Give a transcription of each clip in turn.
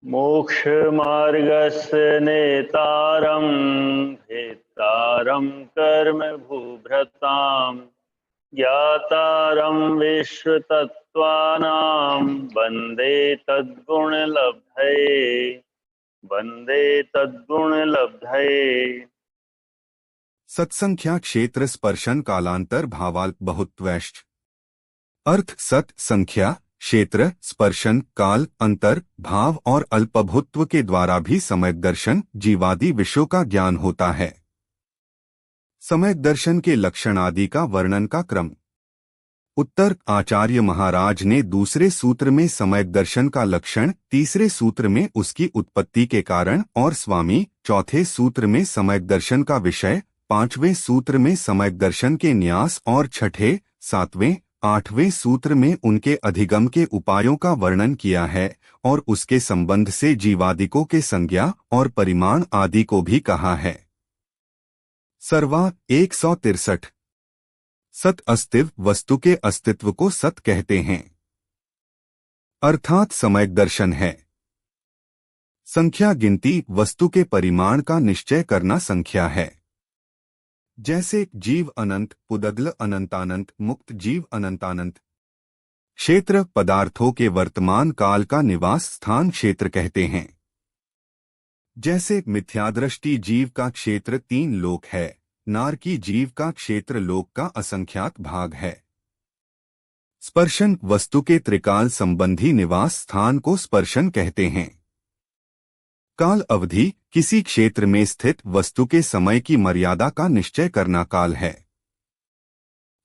मोक्षमार्गस्य नेतारं भेत्तारं कर्म भूभृतां ज्ञातारं विश्वतत्त्वानां वन्दे तद्गुणलब्धये। सत्संख्या क्षेत्र स्पर्शन कालांतर भावाल्प बहुत्वैश्च। अर्थ सत संख्या क्षेत्र स्पर्शन काल अंतर भाव और अल्पभुत्व के द्वारा भी सम्यक दर्शन जीवादि विषयों का ज्ञान होता है। सम्यक दर्शन के लक्षण आदि का वर्णन का क्रम। उत्तर आचार्य महाराज ने दूसरे सूत्र में सम्यक दर्शन का लक्षण, तीसरे सूत्र में उसकी उत्पत्ति के कारण और स्वामी चौथे सूत्र में सम्यक दर्शन का विषय, पांचवें सूत्र में सम्यक दर्शन के न्यास और छठे सातवें आठवें सूत्र में उनके अधिगम के उपायों का वर्णन किया है और उसके संबंध से जीवादिकों के संज्ञा और परिमाण आदि को भी कहा है। सर्वा 163। सत अस्तित्व वस्तु के अस्तित्व को सत कहते हैं, अर्थात सम्यक दर्शन है। संख्या गिनती वस्तु के परिमाण का निश्चय करना संख्या है। जैसे जीव अनंत, पुदग्ल अनंतानंत, मुक्त जीव अनंतानंत। क्षेत्र पदार्थों के वर्तमान काल का निवास स्थान क्षेत्र कहते हैं। जैसे मिथ्यादृष्टि जीव का क्षेत्र 3 लोक है, नारकी जीव का क्षेत्र लोक का असंख्यात भाग है। स्पर्शन वस्तु के त्रिकाल संबंधी निवास स्थान को स्पर्शन कहते हैं। काल अवधि किसी क्षेत्र में स्थित वस्तु के समय की मर्यादा का निश्चय करना काल है।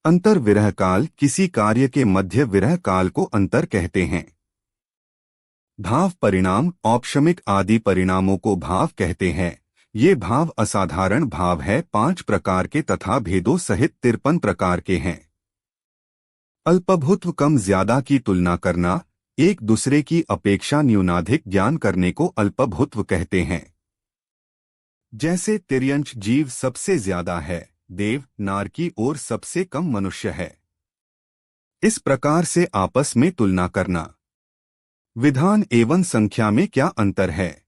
अंतर विरह काल किसी कार्य के मध्य विरह काल को अंतर कहते हैं। भाव परिणाम औपशमिक आदि परिणामों को भाव कहते हैं। ये भाव असाधारण भाव है, 5 प्रकार के तथा भेदों सहित 53 प्रकार के हैं। अल्पभुत्व कम ज्यादा की तुलना करना, एक दूसरे की अपेक्षा न्यूनाधिक ज्ञान करने को अल्पभुत्व कहते हैं। जैसे तिर्यंश जीव सबसे ज्यादा है, देव नारकी और सबसे कम मनुष्य है। इस प्रकार से आपस में तुलना करना। विधान एवं संख्या में क्या अंतर है?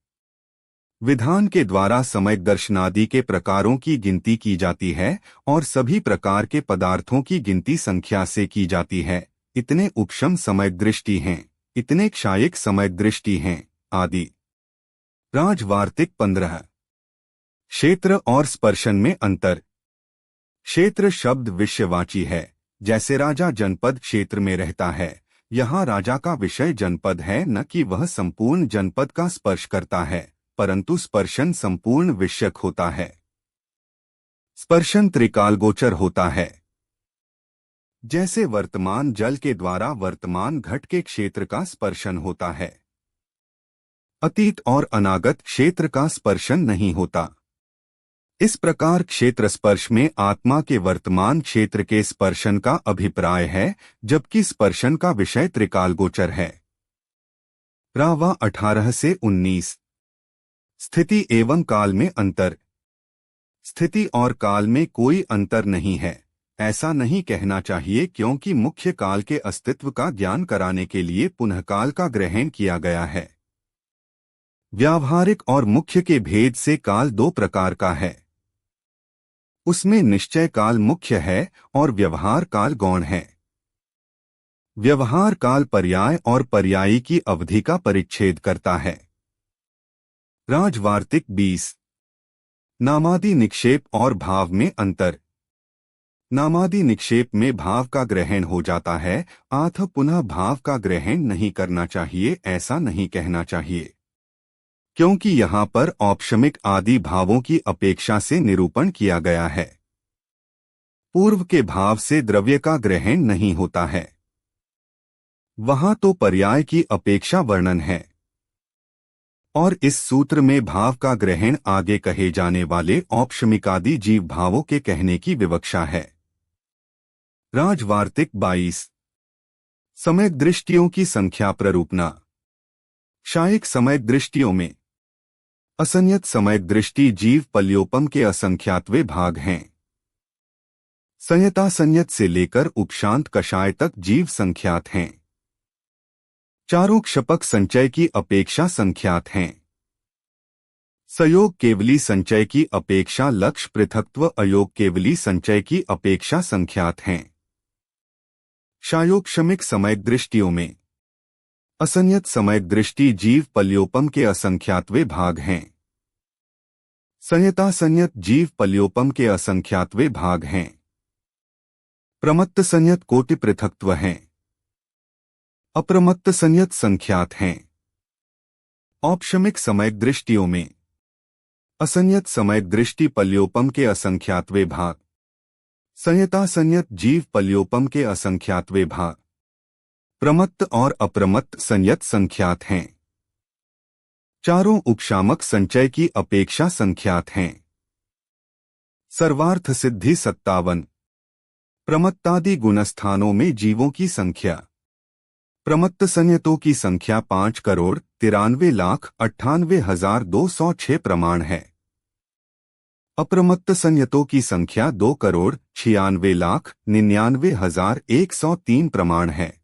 विधान के द्वारा सम्यक दर्शनादि के प्रकारों की गिनती की जाती है और सभी प्रकार के पदार्थों की गिनती संख्या से की जाती है। इतने उपशम सम्यक दृष्टि हैं, इतने क्षायिक सम्यक दृष्टि हैं आदि। राजवार्तिक 15। क्षेत्र और स्पर्शन में अंतर। क्षेत्र शब्द विषयवाची है। जैसे राजा जनपद क्षेत्र में रहता है, यहाँ राजा का विषय जनपद है, न कि वह संपूर्ण जनपद का स्पर्श करता है, परंतु स्पर्शन संपूर्ण विषयक होता है। स्पर्शन त्रिकालगोचर होता है। जैसे वर्तमान जल के द्वारा वर्तमान घट के क्षेत्र का स्पर्शन होता है, अतीत और अनागत क्षेत्र का स्पर्शन नहीं होता। इस प्रकार क्षेत्र स्पर्श में आत्मा के वर्तमान क्षेत्र के स्पर्शन का अभिप्राय है, जबकि स्पर्शन का विषय त्रिकालगोचर है। रावा 18 से 19। स्थिति एवं काल में अंतर। स्थिति और काल में कोई अंतर नहीं है, ऐसा नहीं कहना चाहिए, क्योंकि मुख्य काल के अस्तित्व का ज्ञान कराने के लिए पुनः काल का ग्रहण किया गया है। व्यावहारिक और मुख्य के भेद से काल 2 प्रकार का है। उसमें निश्चय काल मुख्य है और व्यवहार काल गौण है। व्यवहार काल पर्याय और पर्यायी की अवधि का परिच्छेद करता है। राजवार्तिक 20। नामादि निक्षेप और भाव में अंतर। नामादि निक्षेप में भाव का ग्रहण हो जाता है, अतः पुनः भाव का ग्रहण नहीं करना चाहिए, ऐसा नहीं कहना चाहिए, क्योंकि यहाँ पर औपशमिक आदि भावों की अपेक्षा से निरूपण किया गया है। पूर्व के भाव से द्रव्य का ग्रहण नहीं होता है, वहाँ तो पर्याय की अपेक्षा वर्णन है। और इस सूत्र में भाव का ग्रहण आगे कहे जाने वाले औपशमिकादि जीव भावों के कहने की विवक्षा है। राजवार्तिक 22। सम्यक दृष्टियों की संख्या प्ररूपना। क्षायिक सम्यक दृष्टियों में असंयत सम्यक दृष्टि जीव पल्योपम के असंख्यातवे भाग हैं। संयता संयत से लेकर उपशांत कषाय तक जीव संख्यात हैं। चारों क्षपक संचय की अपेक्षा संख्यात हैं। सयोग केवली संचय की अपेक्षा लक्ष्य पृथक्त्व अयोग केवली संचय की अपेक्षा संख्यात हैं। क्षायोक्षमिक समयक दृष्टियों में असंयत समयक दृष्टि जीव पल्योपम के असंख्यातवे भाग हैं। संयता संयत जीव पल्योपम के असंख्यातवे भाग हैं। प्रमत्त संयत कोटि पृथक्त्व हैं। अप्रमत्त संयत संख्यात हैं। औपशमिक समयक दृष्टियों में असंयत समयक दृष्टि पल्योपम के असंख्यातवे भाग, संयता संयत जीव पल्योपम के असंख्यातवे भाग, प्रमत्त और अप्रमत्त संयत संख्यात हैं। चारों उपशामक संचय की अपेक्षा संख्यात हैं। सर्वार्थ सिद्धि 57। प्रमत्तादि गुणस्थानों में जीवों की संख्या। प्रमत्त संयतों की संख्या 5,93,98,206 प्रमाण है। अप्रमत्त संयतों की संख्या 2,96,99,103 प्रमाण है।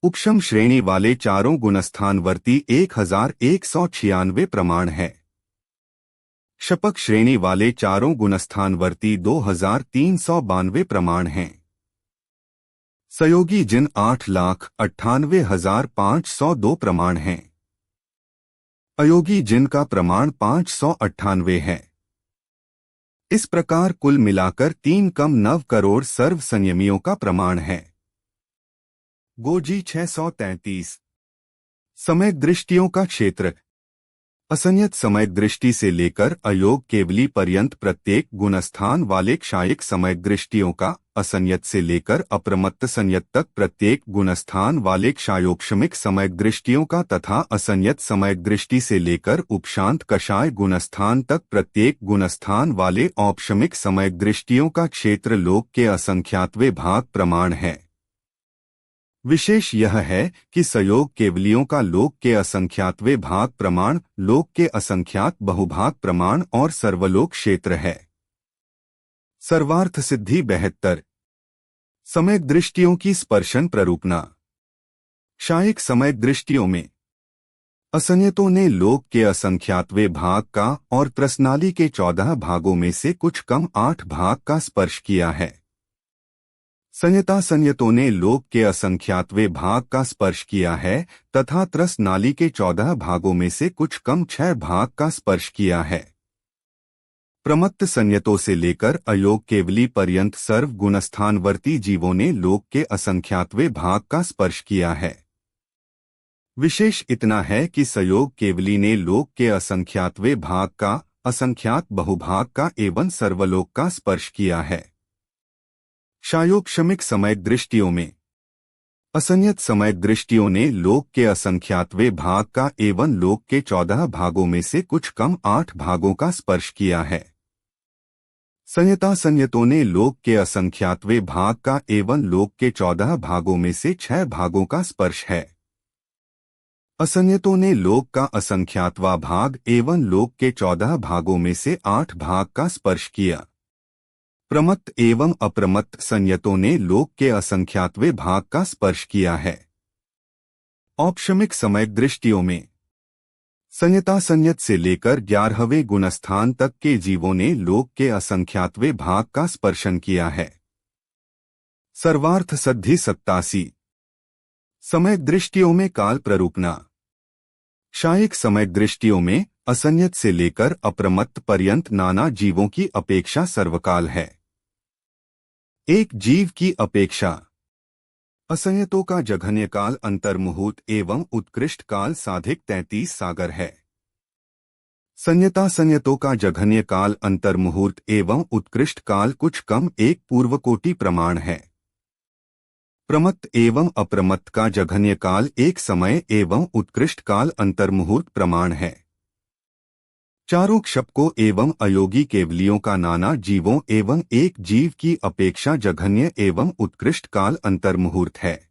उपशम श्रेणी वाले चारों गुणस्थानवर्ती 1,196 प्रमाण है। क्षपक श्रेणी वाले चारों गुणस्थानवर्ती 2,392 प्रमाण हैं। सयोगी जिन 8,98,502 प्रमाण हैं। अयोगी जिन का प्रमाण 598 है। इस प्रकार कुल मिलाकर 3,9 करोड़ सर्व संयमियों का प्रमाण है। गोजी 633। समय दृष्टियों का क्षेत्र। असंयत समय दृष्टि से लेकर अयोग केवली पर्यंत प्रत्येक गुणस्थान वाले क्षायिक समय दृष्टियों का, असंयत से लेकर अप्रमत्त संयत तक प्रत्येक गुणस्थान वाले क्षायोक्षमिक समय दृष्टियों का तथा असंयत समय दृष्टि से लेकर उपशांत कषाय गुणस्थान तक प्रत्येक गुणस्थान वाले औपशमिक समय दृष्टियों का क्षेत्र लोक के असंख्यातवे भाग प्रमाण है। विशेष यह है कि सयोग केवलियों का लोक के असंख्यातवे भाग प्रमाण, लोक के असंख्यात बहुभाग प्रमाण और सर्वलोक क्षेत्र है। सर्वार्थ सिद्धि 72। समय दृष्टियों की स्पर्शन प्ररूपना। क्षायिक समय दृष्टियों में असंयतों ने लोक के असंख्यातवे भाग का और त्रसनाली के 14 भागों में से कुछ कम 8 भाग का स्पर्श किया है। संयता संयतों ने लोक के असंख्यातवे भाग का स्पर्श किया है तथा त्रस नाली के 14 भागों में से कुछ कम 6 भाग का स्पर्श किया है। प्रमत्त संयतों से लेकर अयोग केवली पर्यंत सर्व गुणस्थानवर्ती जीवों ने लोक के असंख्यातवे भाग का स्पर्श किया है। विशेष इतना है कि सयोग केवली ने लोक के असंख्यातवे भाग का, असंख्यात बहुभाग का एवं सर्वलोक का स्पर्श किया है। क्षायोक्षमिक समय दृष्टियों में असंयत समय दृष्टियों ने लोक के असंख्यातवे भाग का एवं लोक के 14 भागों में से कुछ कम 8 भागों का स्पर्श किया है। संयता संयतों ने लोक के असंख्यातवे भाग का एवं लोक के 14 भागों में से 6 भागों का स्पर्श है। असंयतों ने लोक का असंख्यातवा भाग एवं लोक के 14 भागों में से 8 भाग का स्पर्श किया। प्रमत्त एवं अप्रमत्त संयतों ने लोक के असंख्यातवे भाग का स्पर्श किया है। औपशमिक समय दृष्टियों में संयता संयत से लेकर 11वें गुणस्थान तक के जीवों ने लोक के असंख्यातवे भाग का स्पर्शन किया है। सर्वार्थ सिद्धि 87। समय दृष्टियों में काल प्ररूपना। क्षायिक समय दृष्टियों में असंयत से लेकर अप्रमत्त पर्यंत नाना जीवों की अपेक्षा सर्वकाल है। एक जीव की अपेक्षा। असंयतों का जघन्य काल अंतर्मुहूर्त एवं उत्कृष्ट काल साधिक 33 सागर है। संयता संयतों का जघन्य काल अंतर्मुहूर्त एवं उत्कृष्ट काल कुछ कम एक पूर्वकोटि प्रमाण है। प्रमत्त एवं अप्रमत्त का जघन्य काल एक समय एवं उत्कृष्ट काल अंतर्मुहूर्त प्रमाण है। चारों क्षपकों एवं अयोगी केवलियों का नाना जीवों एवं एक जीव की अपेक्षा जघन्य एवं उत्कृष्ट काल अंतर्मुहूर्त है।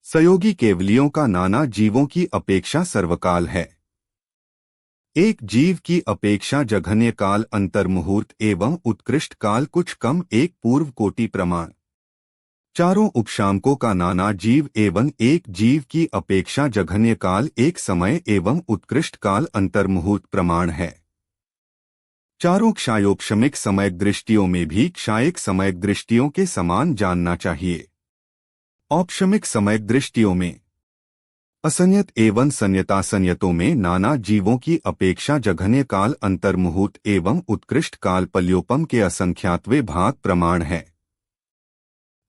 सयोगी केवलियों का नाना जीवों की अपेक्षा सर्वकाल है। एक जीव की अपेक्षा जघन्य काल अंतर्मुहूर्त एवं उत्कृष्ट काल कुछ कम एक पूर्व कोटि प्रमाण। चारों उपशामकों का नाना जीव एवं एक जीव की अपेक्षा जघन्य काल एक समय एवं उत्कृष्ट काल अंतर्मुहूर्त प्रमाण है। चारों क्षायोपशमिक समयक दृष्टियों में भी क्षायिक समयक दृष्टियों के समान जानना चाहिए। औपशमिक समयक दृष्टियों में असंयत एवं संयतासंयतों में नाना जीवों की अपेक्षा जघन्य काल अंतर्मुहूर्त एवं उत्कृष्ट काल पल्योपम के असंख्यातवे भाग प्रमाण है।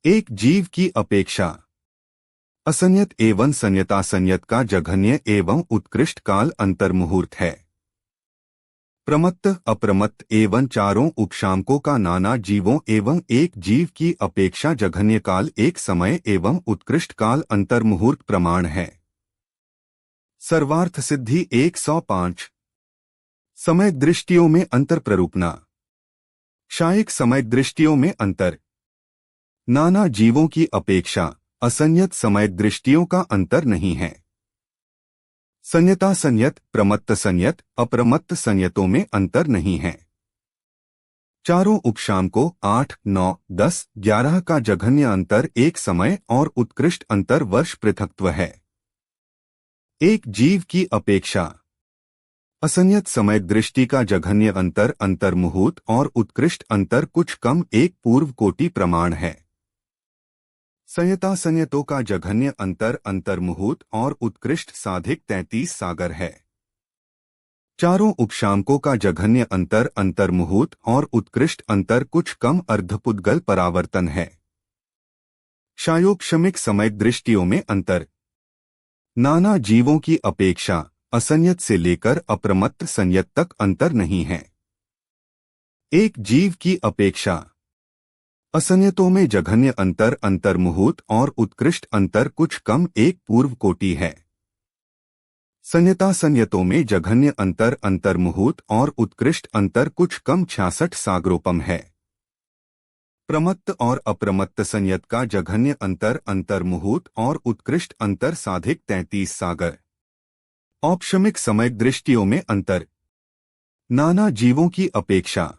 एक जीव की अपेक्षा असंयत एवं संयतासंयत का जघन्य एवं उत्कृष्ट काल अंतर्मुहूर्त है। प्रमत्त अप्रमत्त एवं चारों उपशामकों का नाना जीवों एवं एक जीव की अपेक्षा जघन्य काल एक समय एवं उत्कृष्ट काल अंतर्मुहूर्त प्रमाण है। सर्वार्थ सिद्धि 105। समय दृष्टियों में अंतर प्ररूपना। क्षायिक समय दृष्टियों में अंतर। नाना जीवों की अपेक्षा असंयत समय दृष्टियों का अंतर नहीं है। संयता संयत प्रमत्त संयत अप्रमत्त संयतों में अंतर नहीं है। चारों उपशामकों 8, 9, 10, 11 का जघन्य अंतर एक समय और उत्कृष्ट अंतर वर्ष पृथक्त्व है। एक जीव की अपेक्षा असंयत समय दृष्टि का जघन्य अंतर अंतर्मुहूर्त और उत्कृष्ट अंतर कुछ कम एक पूर्व कोटि प्रमाण है। संयता संयतों का जघन्य अंतर अंतर्मुहूर्त और उत्कृष्ट साधिक 33 सागर है। चारों उपशामकों का जघन्य अंतर अंतर्मुहूर्त और उत्कृष्ट अंतर कुछ कम अर्धपुद्गल परावर्तन है। क्षायोपशमिक समय दृष्टियों में अंतर। नाना जीवों की अपेक्षा असंयत से लेकर अप्रमत्त संयत तक अंतर नहीं है। एक जीव की अपेक्षा असंयतों में जघन्य अंतर अंतर्मुहूर्त और उत्कृष्ट अंतर कुछ कम एक पूर्व कोटि है। संयता संयतों में जघन्य अंतर अंतर्मुहूर्त और उत्कृष्ट अंतर कुछ कम 66 सागरोपम है। प्रमत्त और अप्रमत्त संयत का जघन्य अंतर अंतर्मुहूर्त और उत्कृष्ट अंतर साधिक 33 सागर। औपशमिक समय दृष्टियों में अंतर। नाना जीवों की अपेक्षा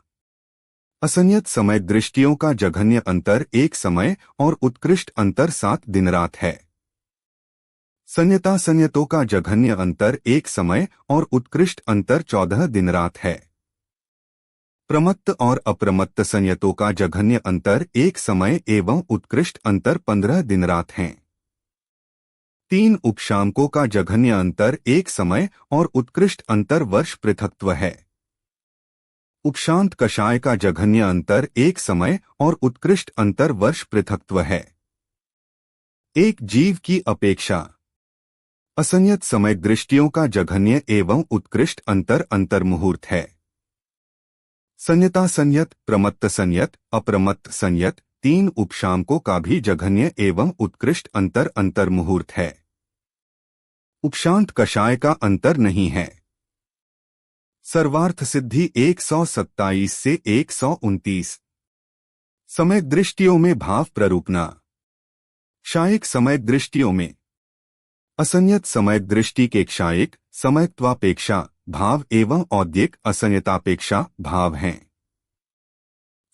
असंयत समय दृष्टियों का जघन्य अंतर एक समय और उत्कृष्ट अंतर 7 दिन रात है। संयता संयतों का जघन्य अंतर एक समय और उत्कृष्ट अंतर 14 दिन रात है। प्रमत्त और अप्रमत्त संयतों का जघन्य अंतर एक समय एवं उत्कृष्ट अंतर 15 दिन रात हैं। तीन उपशामकों का जघन्य अंतर एक समय और उत्कृष्ट अंतर वर्ष पृथक्त्व है। उपशांत कषाय का जघन्य अंतर एक समय और उत्कृष्ट अंतर वर्ष पृथक्त्व है। एक जीव की अपेक्षा असंयत समय दृष्टियों का जघन्य एवं उत्कृष्ट अंतर अंतर्मुहूर्त है। संयता संयत प्रमत्त संयत अप्रमत्त संयत तीन उपशामकों का भी जघन्य एवं उत्कृष्ट अंतर अंतर्मुहूर्त है। उपशांत कषाय का अंतर नहीं है। सर्वार्थ सिद्धि 127 से 129। समय दृष्टियों में भाव प्ररूपना। क्षायिक समय दृष्टियों में असंयत समय दृष्टि के क्षायिक समयत्वापेक्षा भाव एवं औद्यिक असंयतापेक्षा भाव हैं।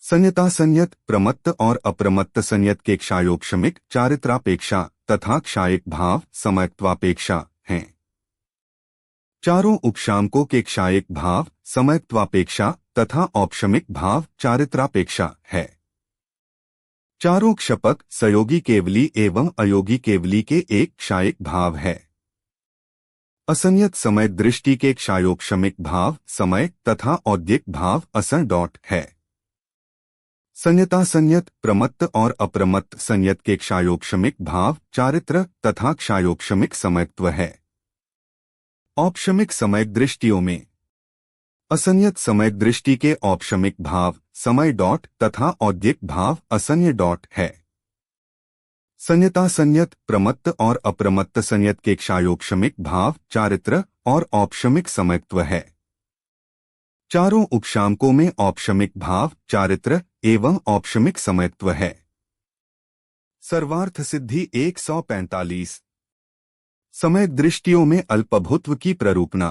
संयता संयत प्रमत्त और अप्रमत्त संयत के क्षायोपशमिक चारित्रापेक्षा तथा क्षायिक भाव समयत्वापेक्षा हैं। चारों उपशामकों के क्षायिक भाव समयत्वापेक्षा तथा औपशमिक भाव चारित्रापेक्षा है। चारों क्षपक सयोगी केवली एवं अयोगी केवली के एक क्षायिक भाव है। असंयत समय दृष्टि के क्षायोपशमिक भाव समय तथा औद्यिक भाव असं डॉट है। संयता संयत प्रमत्त और अप्रमत्त संयत के क्षायोपशमिक भाव चारित्र तथा क्षायोपशमिक समयत्व है। औपशमिक समय दृष्टियों में असंयत समय दृष्टि के औपशमिक भाव समय डॉट तथा औद्यिक भाव असंय डॉट है। संयता संयत प्रमत्त और अप्रमत्त संयत के क्षायोपशमिक भाव चारित्र और औपशमिक समयत्व है। चारों उपशामकों में औपशमिक भाव चारित्र एवं औपशमिक समयत्व है। सर्वार्थ सिद्धि 145। समय दृष्टियों में अल्पभुत्व की प्ररूपना।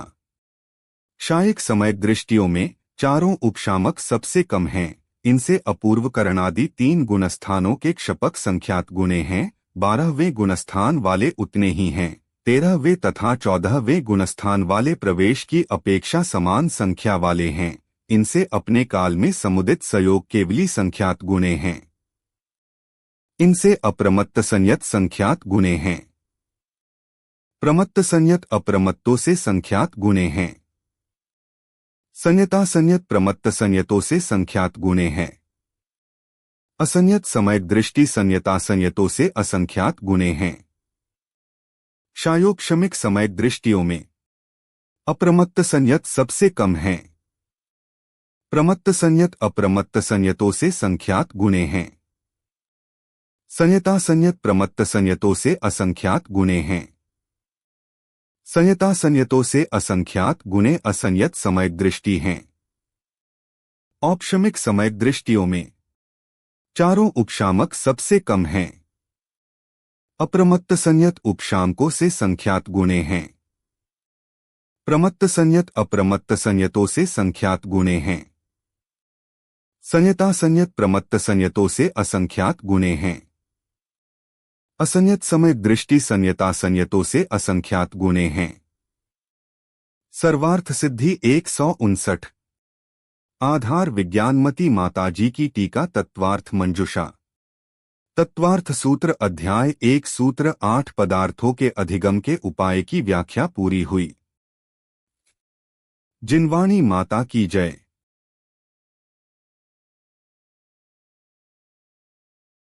क्षायिक समय दृष्टियों में चारों उपशामक सबसे कम हैं इनसे अपूर्व करणादि 3 गुणस्थानों के क्षपक संख्यात गुणे हैं। 12वें गुणस्थान वाले उतने ही हैं। 13वें तथा 14वें गुणस्थान वाले प्रवेश की अपेक्षा समान संख्या वाले हैं। इनसे अपने काल में समुदित सयोग केवली संख्यात गुणे हैं। इनसे अप्रमत्त संयत संख्यात गुणे हैं। प्रमत्त संयत अप्रमत्तों से संख्यात गुणे हैं। संयता संयत प्रमत्त संयतों से संख्यात गुणे हैं। असंयत समय दृष्टि संयता संयतों से असंख्यात गुणे हैं। क्षायोक्षमिक समय दृष्टियों में अप्रमत्त संयत सबसे कम है। प्रमत्त संयत अप्रमत्त संयतों से संख्यात गुणे हैं। संयता संयत प्रमत्त संयतों से असंख्यात गुणे हैं। संयता संयतों से असंख्यात गुणे असंयत समय दृष्टि हैं। औपशमिक समय दृष्टियों में चारों उपशामक सबसे कम हैं। अप्रमत्त संयत उपशामकों से संख्यात गुणे हैं। प्रमत्त संयत अप्रमत्त संयतों से संख्यात गुणे हैं। संयता संयत प्रमत्त संयतों से असंख्यात गुणे हैं। असंयत समय दृष्टि संयता संयतों से असंख्यात गुणे हैं। सर्वार्थ सिद्धि 159। आधार विज्ञानमती माताजी की टीका तत्वार्थ मंजुषा। तत्वार्थ सूत्र अध्याय 1 सूत्र 8 पदार्थों के अधिगम के उपाय की व्याख्या पूरी हुई। जिनवाणी माता की जय।